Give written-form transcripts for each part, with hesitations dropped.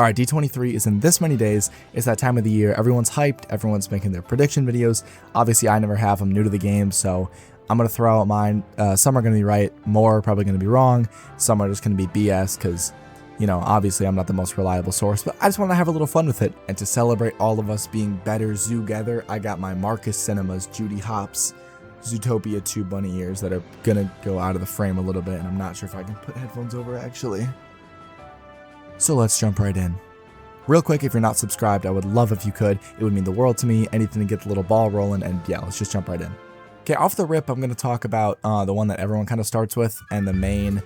All right, D23 is in this many days. It's that time of the year. Everyone's hyped. Everyone's making their prediction videos. Obviously, I never have. I'm new to the game, so I'm going to throw out mine. Some are going to be right. More are probably going to be wrong. Some are just going to be BS because, you know, obviously I'm not the most reliable source, but I just want to have a little fun with it. And to celebrate all of us being better together, I got my Marcus Cinemas Judy Hopps Zootopia 2 bunny ears that are going to go out of the frame a little bit, and I'm not sure if I can put headphones over actually. So let's jump right in. Real quick, if you're not subscribed, I would love if you could. It would mean the world to me. Anything to get the little ball rolling, and yeah, let's just jump right in. Okay, off the rip, I'm going to talk about the one that everyone kind of starts with, and the main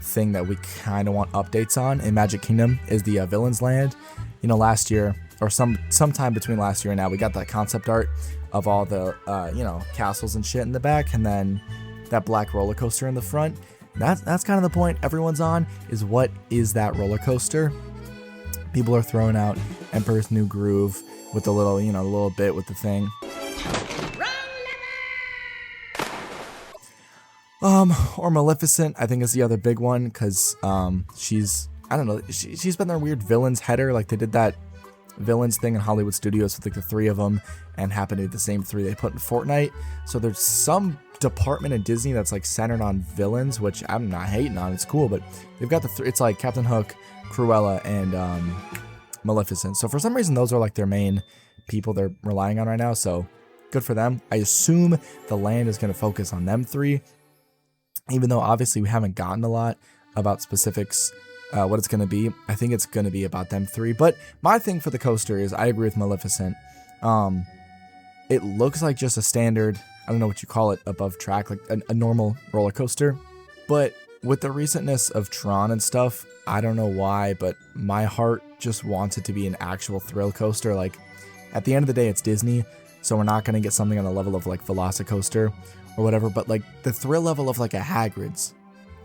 thing that we kind of want updates on in Magic Kingdom is the Villains Land. You know, last year, or sometime between last year and now, we got that concept art of all the, you know, castles and shit in the back, and then that black roller coaster in the front. That's kind of the point everyone's on, is what is that roller coaster? People are throwing out Emperor's New Groove with the little, you know, the little bit with the thing. Or Maleficent, I think is the other big one, because she's, I don't know, she's been their weird villains header. Like, they did that villains thing in Hollywood Studios with like the 3 of them, and happened to be the same 3 they put in Fortnite. So there's some department in Disney that's like centered on villains, which I'm not hating on. It's cool, but they've got the it's like Captain Hook, Cruella, and Maleficent. So for some reason, those are like their main people they're relying on right now. So good for them. I assume the land is going to focus on them 3, even though obviously we haven't gotten a lot about specifics, what it's going to be. I think it's going to be about them 3. But my thing for the coaster is, I agree with Maleficent. It looks like just a standard, I don't know what you call it, above track, like a normal roller coaster. But with the recentness of Tron and stuff, I don't know why, but my heart just wants it to be an actual thrill coaster. Like, at the end of the day, it's Disney, so we're not going to get something on the level of like Velocicoaster or whatever, but like the thrill level of like a Hagrid's,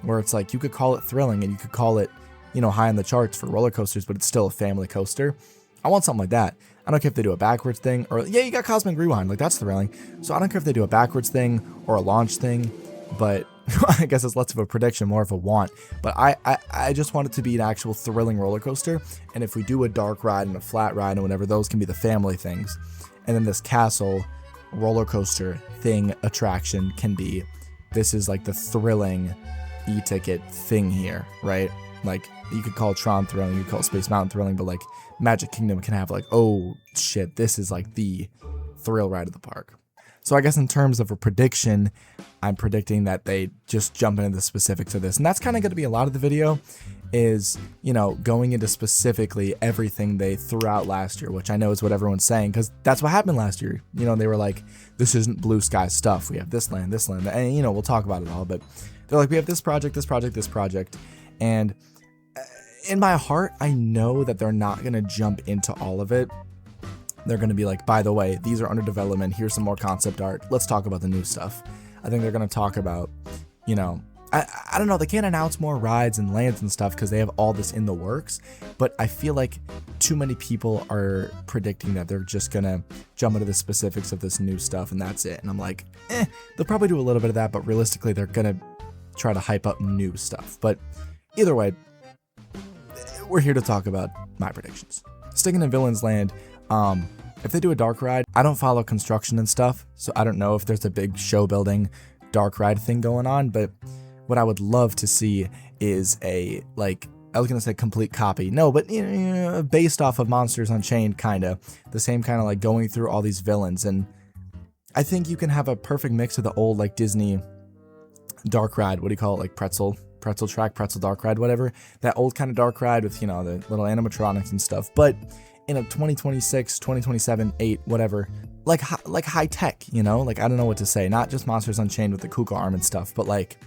where it's like you could call it thrilling and you could call it, you know, high on the charts for roller coasters, but it's still a family coaster. I want something like that. I don't care if they do a backwards thing, or yeah, you got Cosmic Rewind, like that's thrilling. So I don't care if they do a backwards thing or a launch thing, but I guess it's less of a prediction, more of a want. But I just want it to be an actual thrilling roller coaster. And if we do a dark ride and a flat ride and whatever, those can be the family things. And then this castle roller coaster thing attraction can be, this is like the thrilling e-ticket thing here, right? Like, you could call Tron thrilling, you could call Space Mountain thrilling, but like Magic Kingdom can have like, oh shit, this is like the thrill ride of the park. So I guess in terms of a prediction, I'm predicting that they just jump into the specifics of this. And that's kind of going to be a lot of the video, is, you know, going into specifically everything they threw out last year, which I know is what everyone's saying, because that's what happened last year. You know, they were like, this isn't blue sky stuff. We have this land, and, you know, we'll talk about it all. But they're like, we have this project, this project, this project. And in my heart, I know that they're not going to jump into all of it. They're going to be like, by the way, these are under development. Here's some more concept art. Let's talk about the new stuff. I think they're going to talk about, you know, I don't know. They can't announce more rides and lands and stuff because they have all this in the works. But I feel like too many people are predicting that they're just going to jump into the specifics of this new stuff and that's it. And I'm like, they'll probably do a little bit of that, but realistically, they're going to try to hype up new stuff. But either way, we're here to talk about my predictions. Sticking in Villains Land, if they do a dark ride, I don't follow construction and stuff, so I don't know if there's a big show building dark ride thing going on, but what I would love to see is a, like, I was going to say complete copy. No, but you know, based off of Monsters Unchained, kind of. The same kind of like going through all these villains, and I think you can have a perfect mix of the old like Disney dark ride, what do you call it, like pretzel track, pretzel dark ride, whatever. That old kind of dark ride with, you know, the little animatronics and stuff, but in a 2026, 2027, 8, whatever, like high tech, you know, like I don't know what to say, not just Monsters Unchained with the Kuka arm and stuff, but like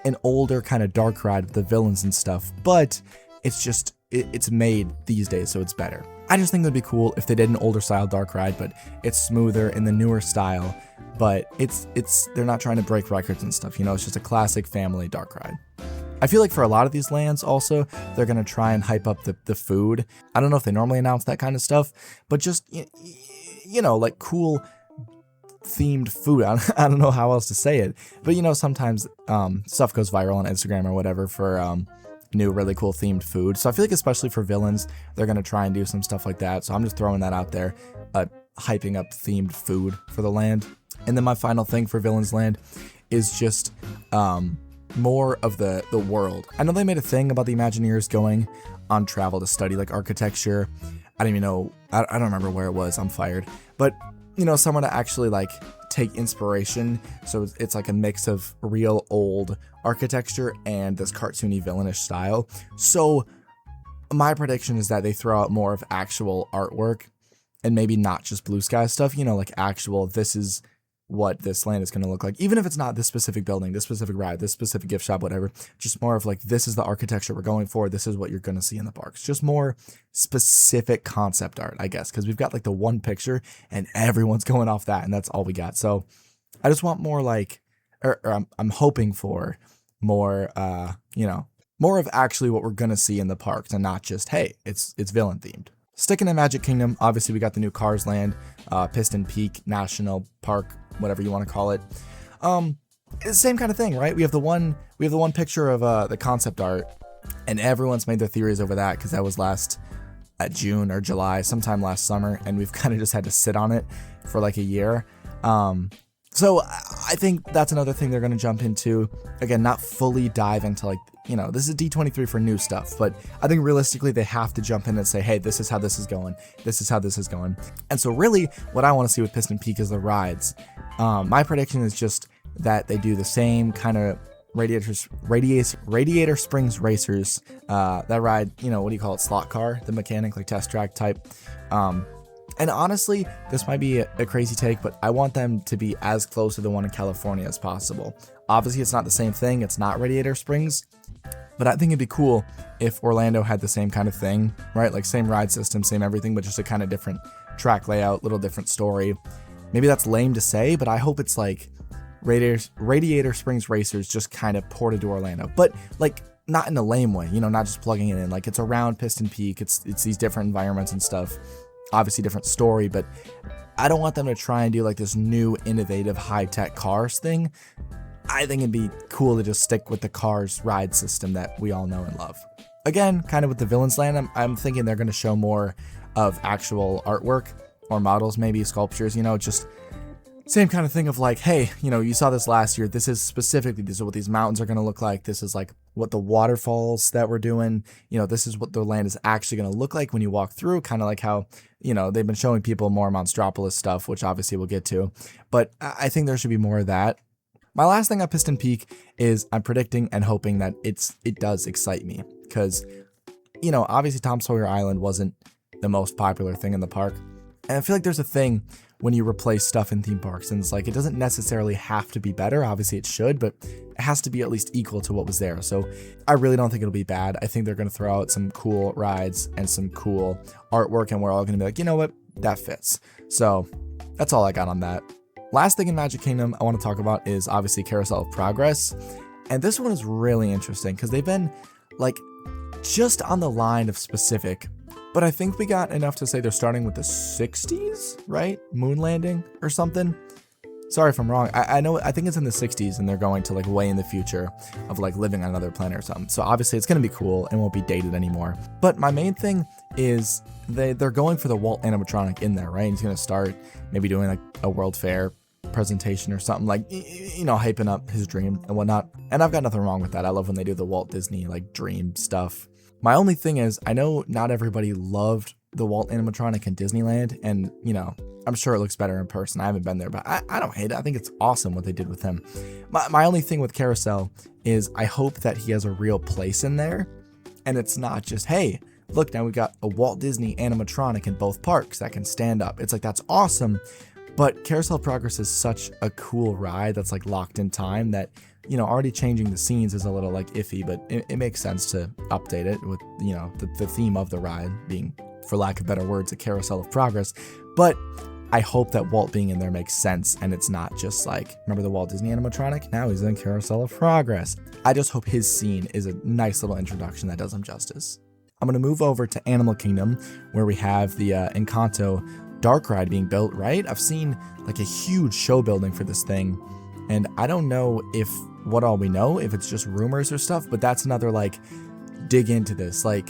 an older kind of dark ride with the villains and stuff, but it's just, it's made these days, so it's better. I just think it would be cool if they did an older style dark ride, but it's smoother in the newer style, but they're not trying to break records and stuff, you know, it's just a classic family dark ride. I feel like for a lot of these lands also, they're going to try and hype up the food. I don't know if they normally announce that kind of stuff, but just, you know, like cool themed food. I don't know how else to say it, but you know, sometimes stuff goes viral on Instagram or whatever for new really cool themed food. So I feel like especially for villains, they're going to try and do some stuff like that. So I'm just throwing that out there, hyping up themed food for the land. And then my final thing for Villains Land is just more of the world. I know they made a thing about the Imagineers going on travel to study like architecture. I don't even know, I don't remember where it was, I'm fired. But, you know, somewhere to actually like take inspiration. So it's like a mix of real old architecture and this cartoony villainish style. So my prediction is that they throw out more of actual artwork and maybe not just blue sky stuff, you know, like actual, this is what this land is going to look like, even if it's not this specific building, this specific ride, this specific gift shop, whatever, just more of like, this is the architecture we're going for, this is what you're going to see in the parks, just more specific concept art, I guess, because we've got like the one picture and everyone's going off that, and that's all we got. So I just want more like, or I'm hoping for more, you know, more of actually what we're going to see in the parks and not just, hey, it's villain themed. Sticking in Magic Kingdom, obviously we got the new Cars Land, Piston Peak National Park, whatever you want to call it. It's the same kind of thing, right? We have the one picture of the concept art, and everyone's made their theories over that because that was last at June or July, sometime last summer, and we've kind of just had to sit on it for like a year. So I think that's another thing they're going to jump into. Again, not fully dive into like, you know, this is D23 for new stuff, but I think realistically they have to jump in and say, hey, this is how this is going. This is how this is going. And so really what I want to see with Piston Peak is the rides. My prediction is just that they do the same kind of Radiator Springs Racers, that ride, you know, what do you call it? Slot car, the mechanic, like test track type. And honestly, this might be a crazy take, but I want them to be as close to the one in California as possible. Obviously, it's not the same thing. It's not Radiator Springs, but I think it'd be cool if Orlando had the same kind of thing, right? Like same ride system, same everything, but just a kind of different track layout, little different story. Maybe that's lame to say, but I hope it's like Radiator Springs Racers just kind of ported to Orlando, but like not in a lame way, you know, not just plugging it in. Like it's around Piston Peak. It's these different environments and stuff. Obviously different story, but I don't want them to try and do like this new innovative high-tech Cars thing. I think it'd be cool to just stick with the Cars ride system that we all know and love. Again, kind of with the Villains Land, I'm thinking they're going to show more of actual artwork or models, maybe sculptures, you know, just same kind of thing of like, hey, you know, you saw this last year. This is what these mountains are going to look like. This is like what the waterfalls that we're doing, you know, this is what the land is actually going to look like when you walk through, kind of like how, you know, they've been showing people more Monstropolis stuff, which obviously we'll get to, but I think there should be more of that. My last thing on Piston Peak is I'm predicting and hoping that it does excite me because, you know, obviously Tom Sawyer Island wasn't the most popular thing in the park. And I feel like there's a thing when you replace stuff in theme parks, and it's like, it doesn't necessarily have to be better. Obviously it should, but it has to be at least equal to what was there. So I really don't think it'll be bad. I think they're going to throw out some cool rides and some cool artwork, and we're all going to be like, you know what, that fits. So that's all I got on that. Last thing in Magic Kingdom I want to talk about is obviously Carousel of Progress. And this one is really interesting because they've been like just on the line of specific, but I think we got enough to say they're starting with the 60s, right? Moon landing or something. Sorry if I'm wrong. I think it's in the 60s and they're going to like way in the future of like living on another planet or something. So obviously it's going to be cool and won't be dated anymore. But my main thing is they're going for the Walt animatronic in there, right? He's going to start maybe doing like a World Fair presentation or something, like, you know, hyping up his dream and whatnot. And I've got nothing wrong with that. I love when they do the Walt Disney like dream stuff. My only thing is, I know not everybody loved the Walt animatronic in Disneyland, and, you know, I'm sure it looks better in person. I haven't been there, but I don't hate it. I think it's awesome what they did with him. My only thing with Carousel is I hope that he has a real place in there, and it's not just, hey, look, now we've got a Walt Disney animatronic in both parks that can stand up. It's like, that's awesome, but Carousel of Progress is such a cool ride that's like locked in time that, you know, already changing the scenes is a little like iffy, but it makes sense to update it with, you know, the theme of the ride being, for lack of better words, a Carousel of Progress. But I hope that Walt being in there makes sense and it's not just like, remember the Walt Disney animatronic? Now he's in Carousel of Progress. I just hope his scene is a nice little introduction that does him justice. I'm going to move over to Animal Kingdom, where we have the Encanto dark ride being built, right? I've seen like a huge show building for this thing, and I don't know if what all we know, if it's just rumors or stuff, but that's another like, dig into this. Like,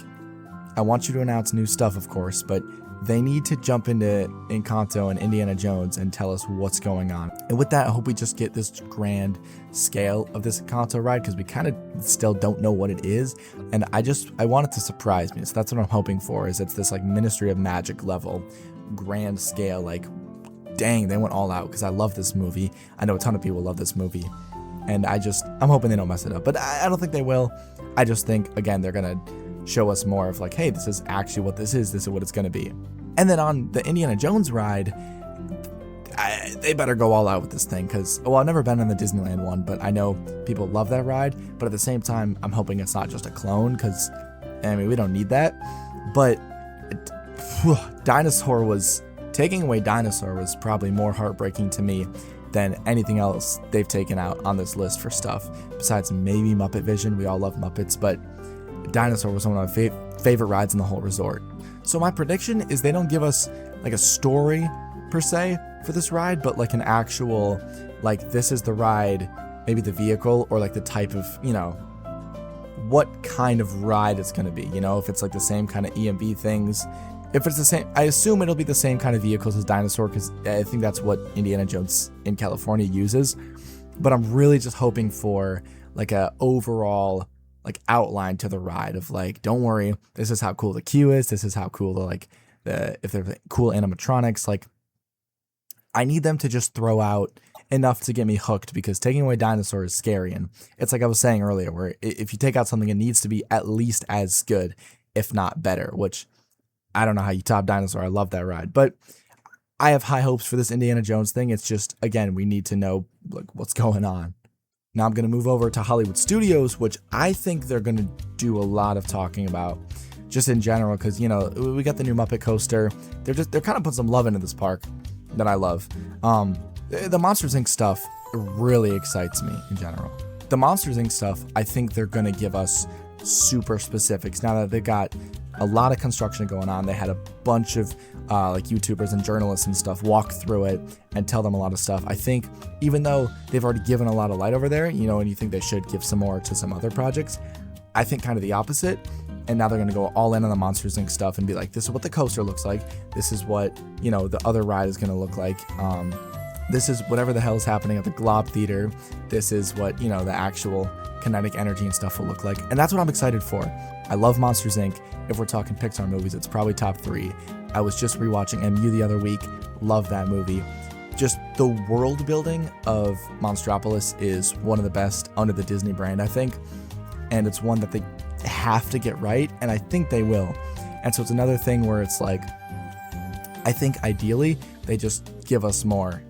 I want you to announce new stuff, of course, but they need to jump into Encanto and Indiana Jones and tell us what's going on. And with that, I hope we just get this grand scale of this Encanto ride, because we kind of still don't know what it is. And I want it to surprise me. So that's what I'm hoping for, is it's this like Ministry of Magic level, grand scale, like, dang, they went all out, because I love this movie. I know a ton of people love this movie. And I'm hoping they don't mess it up. But I don't think they will. I just think, again, they're going to show us more of like, hey, this is actually what this is what it's going to be. And then on the Indiana Jones ride, they better go all out with this thing, because, well, I've never been on the Disneyland one, but I know people love that ride. But at the same time, I'm hoping it's not just a clone, because, I mean, we don't need that. But taking away Dinosaur was probably more heartbreaking to me than anything else they've taken out on this list for stuff, besides maybe Muppet Vision. We all love Muppets, but Dinosaur was one of my favorite rides in the whole resort. So my prediction is they don't give us like a story per se for this ride, but like an actual, like, this is the ride, maybe the vehicle, or like the type of, what kind of ride it's going to be. If it's like the same kind of EMV things. If it's the same, I assume it'll be the same kind of vehicles as Dinosaur, because I think that's what Indiana Jones in California uses. But I'm really just hoping for like a overall like outline to the ride of like, don't worry, this is how cool the queue is. This is how cool if there's cool animatronics. Like, I need them to just throw out enough to get me hooked, because taking away Dinosaur is scary. And it's like I was saying earlier, where if you take out something, it needs to be at least as good, if not better, which I don't know how you top Dinosaur. I love that ride, but I have high hopes for this Indiana Jones thing. It's just, again, we need to know like what's going on. Now I'm going to move over to Hollywood Studios, which I think they're going to do a lot of talking about just in general, because, we got the new Muppet coaster. They're kind of putting some love into this park that I love. The Monsters Inc. stuff really excites me in general. The Monsters Inc. stuff, I think they're going to give us super specifics now that they've got a lot of construction going on. They had a bunch of like YouTubers and journalists and stuff walk through it and tell them a lot of stuff. I think even though they've already given a lot of light over there, and you think they should give some more to some other projects, I think kind of the opposite. And now they're going to go all in on the Monsters Inc. stuff and be like, this is what the coaster looks like. This is what, the other ride is going to look like. This is whatever the hell is happening at the Glob Theater. This is what, the actual kinetic energy and stuff will look like. And that's what I'm excited for. I love Monsters Inc. If we're talking Pixar movies, it's probably top 3. I was just rewatching MU the other week. Love that movie. Just the world building of Monstropolis is one of the best under the Disney brand, I think. And it's one that they have to get right, and I think they will. And so it's another thing where it's like, I think ideally they just give us more,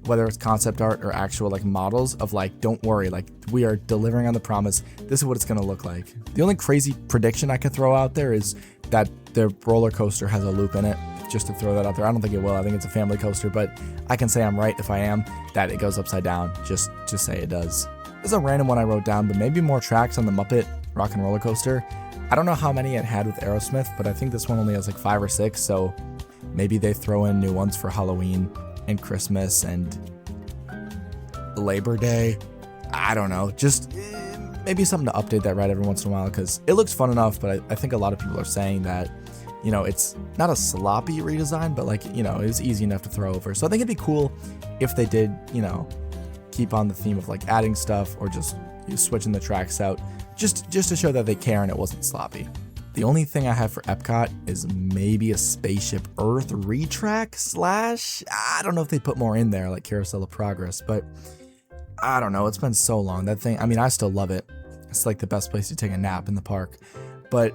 whether it's concept art or actual like models of like, don't worry, like, we are delivering on the promise. This is what it's going to look like. The only crazy prediction I could throw out there is that the roller coaster has a loop in it, just to throw that out there. I don't think it will. I think it's a family coaster, but I can say I'm right if I am, that it goes upside down, just to say it does. This is a random one I wrote down, but maybe more tracks on the Muppet Rock and Roller Coaster. I don't know how many it had with Aerosmith, but I think this one only has like 5 or 6, so maybe they throw in new ones for Halloween and Christmas and Labor Day. I don't know, just maybe something to update that ride every once in a while, because it looks fun enough, but I think a lot of people are saying that, it's not a sloppy redesign, but like, it's easy enough to throw over. So I think it'd be cool if they did, keep on the theme of like adding stuff, or just switching the tracks out, just to show that they care and it wasn't sloppy. The only thing I have for Epcot is maybe a Spaceship Earth retrack / I don't know if they put more in there like Carousel of Progress, but I don't know. It's been so long. That thing, I mean, I still love it. It's like the best place to take a nap in the park, but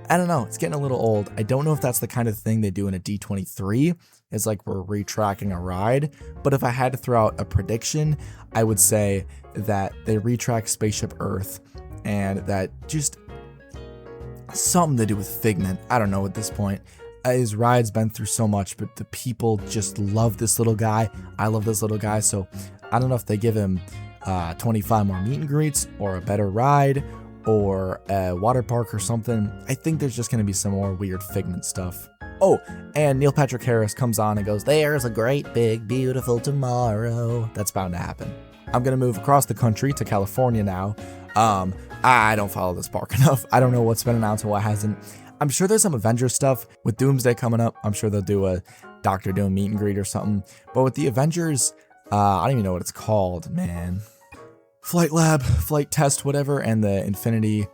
I don't know. It's getting a little old. I don't know if that's the kind of thing they do in a D23. It's like we're retracking a ride. But if I had to throw out a prediction, I would say that they retrack Spaceship Earth, and that just something to do with Figment. I don't know at this point. His ride's been through so much, but the people just love this little guy. I love this little guy. So I don't know if they give him 25 more meet and greets, or a better ride, or a water park or something. I think there's just going to be some more weird Figment stuff. Oh, and Neil Patrick Harris comes on and goes, "There's a great big beautiful tomorrow." That's bound to happen. I'm going to move across the country to California now. I don't follow this park enough. I don't know what's been announced and what hasn't. I'm sure there's some Avengers stuff with Doomsday coming up. I'm sure they'll do a Doctor Doom meet and greet or something. But with the Avengers, I don't even know what it's called, man. Flight lab, flight test, whatever, and the Infinity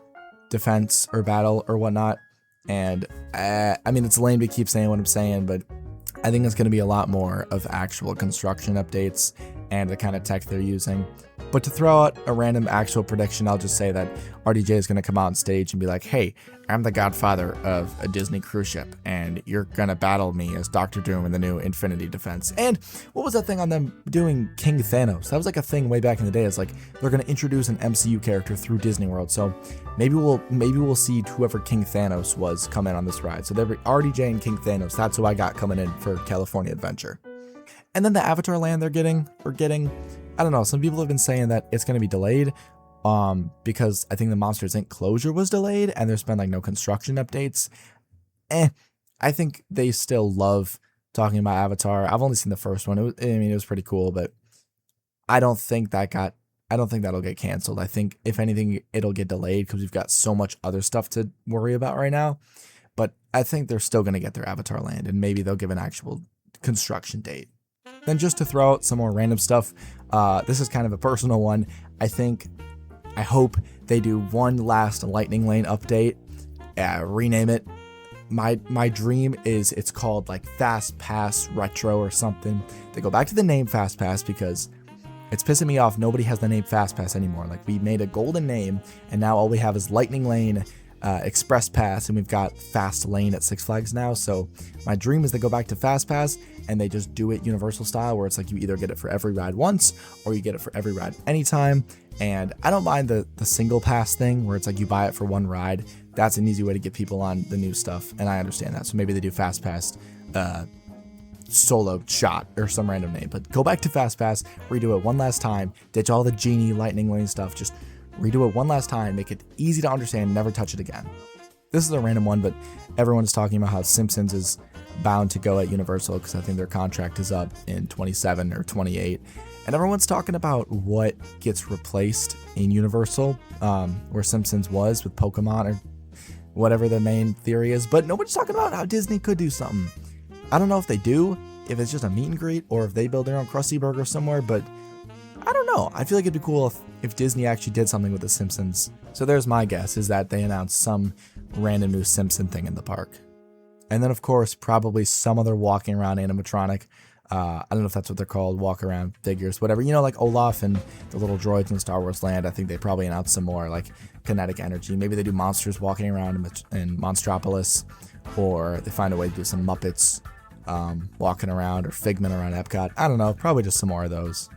defense or battle or whatnot. And I mean, it's lame to keep saying what I'm saying, but I think it's going to be a lot more of actual construction updates and the kind of tech they're using. But to throw out a random actual prediction, I'll just say that RDJ is going to come out on stage and be like, hey, I'm the godfather of a Disney cruise ship, and you're going to battle me as Doctor Doom in the new Infinity Defense. And what was that thing on them doing King Thanos? That was like a thing way back in the day. It's like they're going to introduce an MCU character through Disney World. So maybe we'll see whoever King Thanos was come in on this ride. So there'll be RDJ and King Thanos. That's who I got coming in for California Adventure. And then the Avatar land we're getting, I don't know, some people have been saying that it's going to be delayed because I think the Monsters Inc. closure was delayed and there's been like no construction updates. I think they still love talking about Avatar. I've only seen the first one. It was pretty cool, but I don't think that'll get canceled. I think if anything, it'll get delayed because we've got so much other stuff to worry about right now. But I think they're still going to get their Avatar land and maybe they'll give an actual construction date. Then just to throw out some more random stuff, this is kind of a personal one. I hope they do one last Lightning Lane update, rename it. My dream is it's called like FastPass Retro or something. They go back to the name FastPass because it's pissing me off. Nobody has the name FastPass anymore. Like we made a golden name and now all we have is Lightning Lane, Express Pass, and we've got Fast Lane at Six Flags now. So my dream is they go back to Fast Pass and they just do it Universal style, where it's like you either get it for every ride once or you get it for every ride anytime. And I don't mind the single pass thing where it's like you buy it for one ride. That's an easy way to get people on the new stuff, and I understand that. So maybe they do Fast Pass Solo Shot or some random name, but go back to Fast Pass, redo it one last time, ditch all the Genie Lightning Lane stuff, just redo it one last time, make it easy to understand, never touch it again. This is a random one, but everyone's talking about how Simpsons is bound to go at Universal because I think their contract is up in 27 or 28. And everyone's talking about what gets replaced in Universal, where Simpsons was with Pokemon or whatever the main theory is. But nobody's talking about how Disney could do something. I don't know if they do, if it's just a meet and greet, or if they build their own Krusty Burger somewhere, but I don't know. I feel like it'd be cool if Disney actually did something with the Simpsons. So there's my guess, is that they announced some random new Simpson thing in the park. And then, of course, probably some other walking around animatronic. I don't know if that's what they're called, walk around figures, whatever. You know, like Olaf and the little droids in Star Wars Land. I think they probably announced some more, like kinetic energy. Maybe they do monsters walking around in Monstropolis, or they find a way to do some Muppets walking around, or Figment around Epcot. I don't know, probably just some more of those.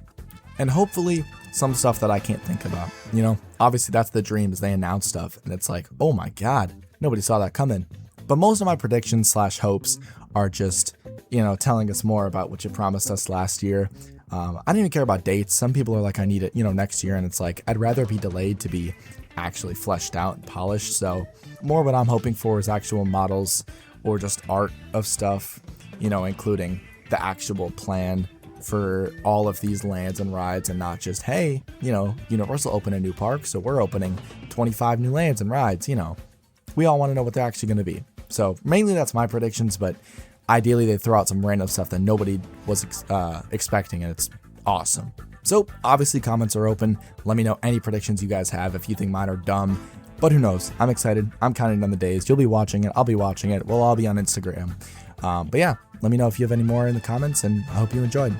And hopefully some stuff that I can't think about. You know, obviously that's the dream, is they announce stuff and it's like, oh my God, nobody saw that coming. But most of my predictions / hopes are just, you know, telling us more about what you promised us last year. I don't even care about dates. Some people are like, I need it, you know, next year. And it's like, I'd rather be delayed to be actually fleshed out and polished. So more what I'm hoping for is actual models or just art of stuff, you know, including the actual plan for all of these lands and rides, and not just, hey, you know, Universal opened a new park, so we're opening 25 new lands and rides. You know, we all want to know what they're actually going to be. So mainly that's my predictions, but ideally they throw out some random stuff that nobody was expecting, and it's awesome. So obviously comments are open. Let me know any predictions you guys have, if you think mine are dumb, but who knows? I'm excited. I'm counting down the days. You'll be watching it. I'll be watching it. We'll all be on Instagram. But yeah, let me know if you have any more in the comments, and I hope you enjoyed.